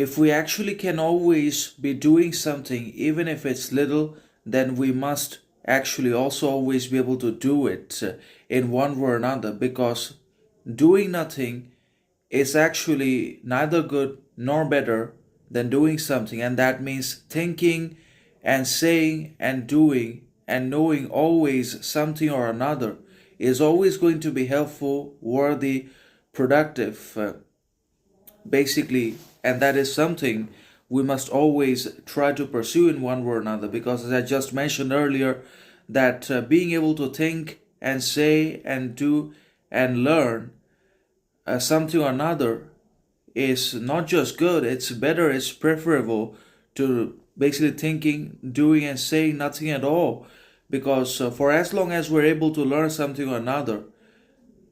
if we actually can always be doing something, even if it's little, then we must actually also always be able to do it in one way or another, because doing nothing is actually neither good nor better than doing something. And that means thinking and saying and doing and knowing always something or another is always going to be helpful, worthy, productive, basically. And that is something we must always try to pursue in one way or another, because as I just mentioned earlier, that being able to think and say and do and learn something or another is not just good, it's better, it's preferable to basically thinking, doing, and saying nothing at all. Because for as long as we're able to learn something or another,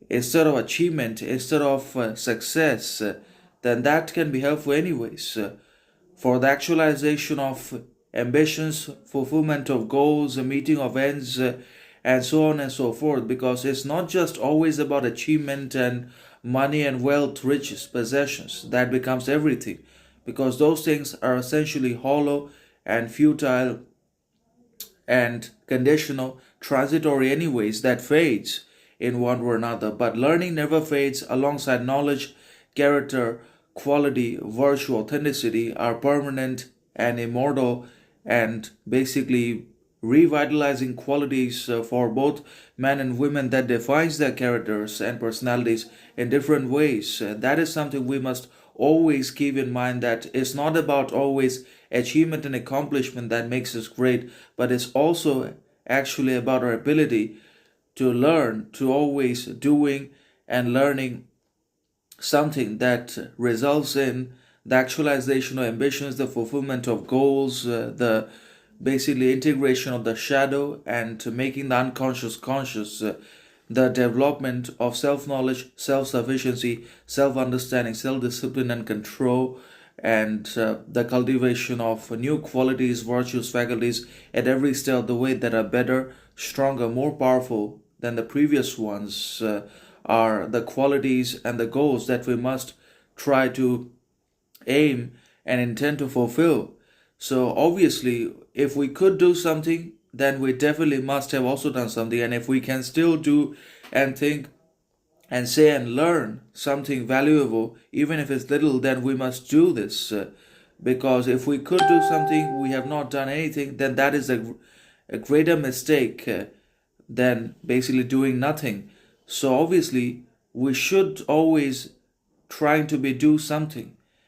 instead of achievement, instead of success, then that can be helpful anyways. For the actualization of ambitions, fulfillment of goals, a meeting of ends, and so on and so forth. Because it's not just always about achievement and money and wealth, riches, possessions that becomes everything. Because those things are essentially hollow and futile and conditional, transitory anyways, that fades in one way or another. But learning never fades. Alongside knowledge, character, quality, virtue, authenticity are permanent and immortal, and basically revitalizing qualities for both men and women that defines their characters and personalities in different ways. That is something we must always keep in mind, that it's not about always achievement and accomplishment that makes us great, but it's also actually about our ability to learn, to always doing and learning something that results in the actualization of ambitions, the fulfillment of goals, the basically integration of the shadow and to making the unconscious conscious, the development of self knowledge, self sufficiency, self understanding, self discipline, and control, and the cultivation of new qualities, virtues, faculties at every step of the way that are better, stronger, more powerful than the previous ones, are the qualities and the goals that we must try to aim and intend to fulfill. So, obviously, if we could do something, then we definitely must have also done something. And if we can still do and think and say and learn something valuable, even if it's little, then we must do this. Because if we could do something, we have not done anything, then that is a greater mistake than basically doing nothing. So obviously, we should always trying to be do something.